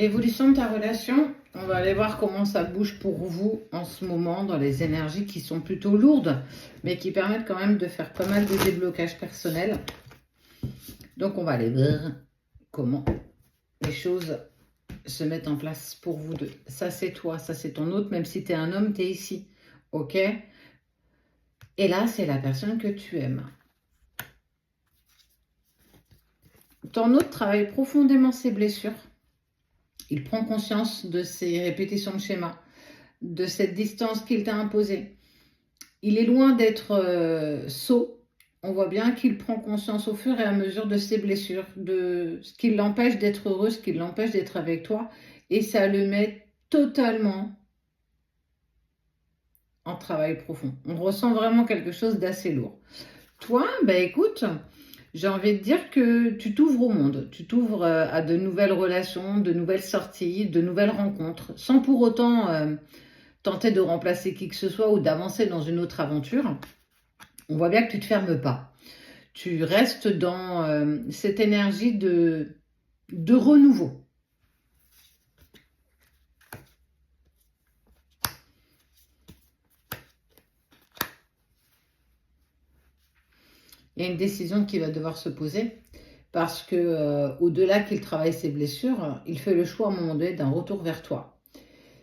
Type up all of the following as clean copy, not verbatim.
L'évolution de ta relation, on va aller voir comment ça bouge pour vous en ce moment dans les énergies qui sont plutôt lourdes, mais qui permettent quand même de faire pas mal de déblocage personnel. Donc on va aller voir comment les choses se mettent en place pour vous deux. Ça c'est toi, ça c'est ton autre, même si tu es un homme, tu es ici. Ok? Et là, c'est la personne que tu aimes. Ton autre travaille profondément ses blessures. Il prend conscience de ses répétitions de schéma, de cette distance qu'il t'a imposée. Il est loin d'être sot. On voit bien qu'il prend conscience au fur et à mesure de ses blessures, de ce qui l'empêche d'être heureux, ce qui l'empêche d'être avec toi. Et ça le met totalement en travail profond. On ressent vraiment quelque chose d'assez lourd. Toi, écoute, j'ai envie de dire que tu t'ouvres au monde, tu t'ouvres à de nouvelles relations, de nouvelles sorties, de nouvelles rencontres, sans pour autant tenter de remplacer qui que ce soit ou d'avancer dans une autre aventure. On voit bien que tu ne te fermes pas. Tu restes dans cette énergie de renouveau. Il y a une décision qui va devoir se poser parce que au-delà qu'il travaille ses blessures, il fait le choix à un moment donné d'un retour vers toi.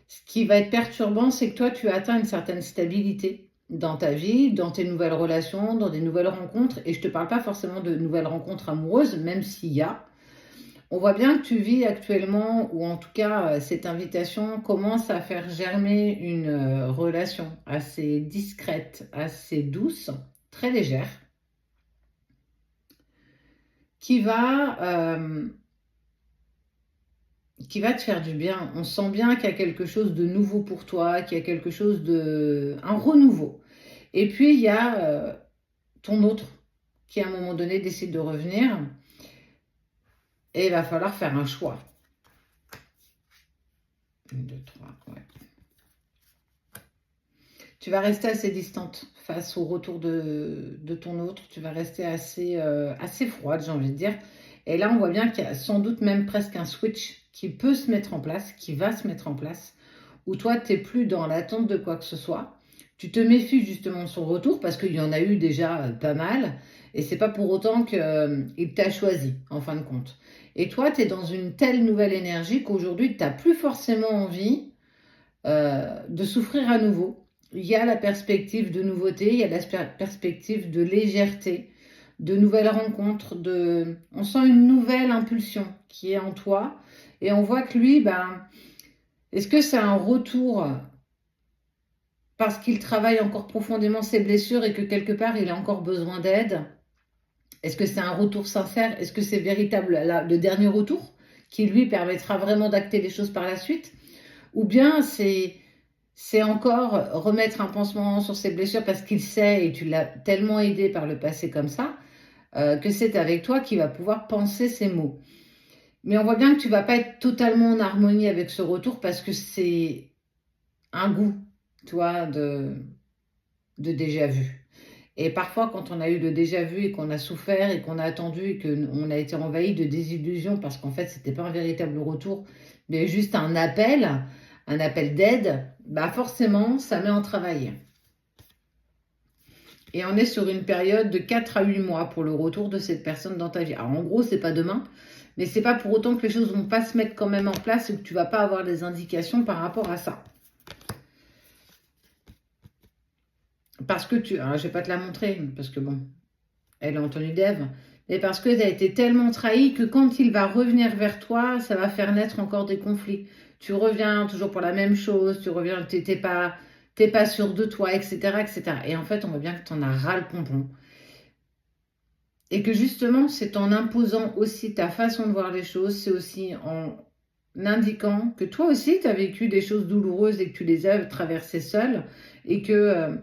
Ce qui va être perturbant, c'est que toi, tu atteins une certaine stabilité dans ta vie, dans tes nouvelles relations, dans des nouvelles rencontres. Et je ne te parle pas forcément de nouvelles rencontres amoureuses, même s'il y a. On voit bien que tu vis actuellement, ou en tout cas, cette invitation commence à faire germer une relation assez discrète, assez douce, très légère, qui va te faire du bien. On sent bien qu'il y a quelque chose de nouveau pour toi, qu'il y a quelque chose un renouveau. Et puis, il y a ton autre qui, à un moment donné, décide de revenir. Et il va falloir faire un choix. 1, 2, 3, ouais. Tu vas rester assez distante face au retour de ton autre. Tu vas rester assez froide, j'ai envie de dire. Et là, on voit bien qu'il y a sans doute même presque un switch qui peut se mettre en place, qui va se mettre en place, où toi, tu n'es plus dans l'attente de quoi que ce soit. Tu te méfies justement de son retour parce qu'il y en a eu déjà pas mal. Et c'est pas pour autant qu'il t'a choisi, en fin de compte. Et toi, tu es dans une telle nouvelle énergie qu'aujourd'hui, tu n'as plus forcément envie de souffrir à nouveau. Il y a la perspective de nouveauté, il y a la perspective de légèreté, de nouvelles rencontres, on sent une nouvelle impulsion qui est en toi. Et on voit que lui, est-ce que c'est un retour parce qu'il travaille encore profondément ses blessures et que quelque part, il a encore besoin d'aide? Est-ce que c'est un retour sincère? Est-ce que c'est véritable le dernier retour qui lui permettra vraiment d'acter les choses par la suite? Ou bien c'est encore remettre un pansement sur ses blessures parce qu'il sait, et tu l'as tellement aidé par le passé comme ça, que c'est avec toi qu'il va pouvoir penser ces mots. Mais on voit bien que tu ne vas pas être totalement en harmonie avec ce retour parce que c'est un goût, toi, de déjà vu. Et parfois, quand on a eu le déjà vu et qu'on a souffert et qu'on a attendu et qu'on a été envahi de désillusions parce qu'en fait, ce n'était pas un véritable retour, mais juste un appel d'aide, forcément, ça met en travail. Et on est sur une période de 4 à 8 mois pour le retour de cette personne dans ta vie. Alors en gros, c'est pas demain, mais c'est pas pour autant que les choses vont pas se mettre quand même en place et que tu vas pas avoir des indications par rapport à ça. Parce que je vais pas te la montrer, parce que bon, elle est en tenue d'Ève, mais parce que tu as été tellement trahi que quand il va revenir vers toi, ça va faire naître encore des conflits. Tu reviens toujours pour la même chose, tu reviens, t'es pas sûr de toi, etc., etc. Et en fait, on voit bien que tu en as ras le pompon. Et que justement, c'est en imposant aussi ta façon de voir les choses, c'est aussi en indiquant que toi aussi, tu as vécu des choses douloureuses et que tu les as traversées seule et que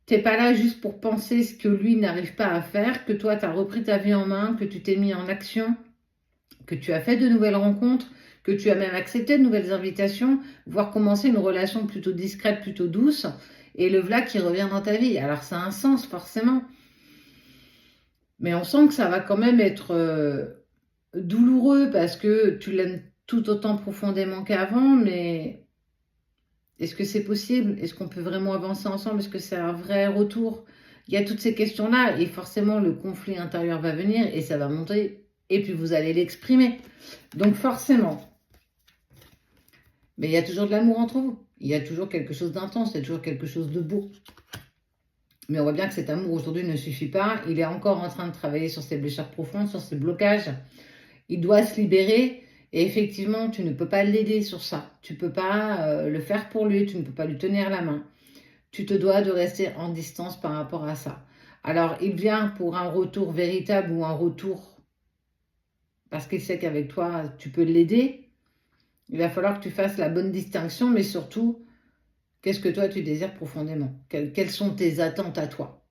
tu n'es pas là juste pour penser ce que lui n'arrive pas à faire, que toi, tu as repris ta vie en main, que tu t'es mis en action, que tu as fait de nouvelles rencontres, que tu as même accepté de nouvelles invitations, voire commencer une relation plutôt discrète, plutôt douce, et le voilà qui revient dans ta vie. Alors ça a un sens forcément, mais on sent que ça va quand même être douloureux parce que tu l'aimes tout autant profondément qu'avant, mais est-ce que c'est possible? Est-ce qu'on peut vraiment avancer ensemble? Est-ce que c'est un vrai retour? Il y a toutes ces questions-là et forcément le conflit intérieur va venir et ça va monter et puis vous allez l'exprimer. Donc forcément, mais il y a toujours de l'amour entre vous. Il y a toujours quelque chose d'intense, il y a toujours quelque chose de beau. Mais on voit bien que cet amour aujourd'hui ne suffit pas. Il est encore en train de travailler sur ses blessures profondes, sur ses blocages. Il doit se libérer. Et effectivement, tu ne peux pas l'aider sur ça. Tu ne peux pas le faire pour lui. Tu ne peux pas lui tenir la main. Tu te dois de rester en distance par rapport à ça. Alors, il vient pour un retour véritable ou un retour parce qu'il sait qu'avec toi, tu peux l'aider. Il va falloir que tu fasses la bonne distinction, mais surtout, qu'est-ce que toi, tu désires profondément? Quelles sont tes attentes à toi?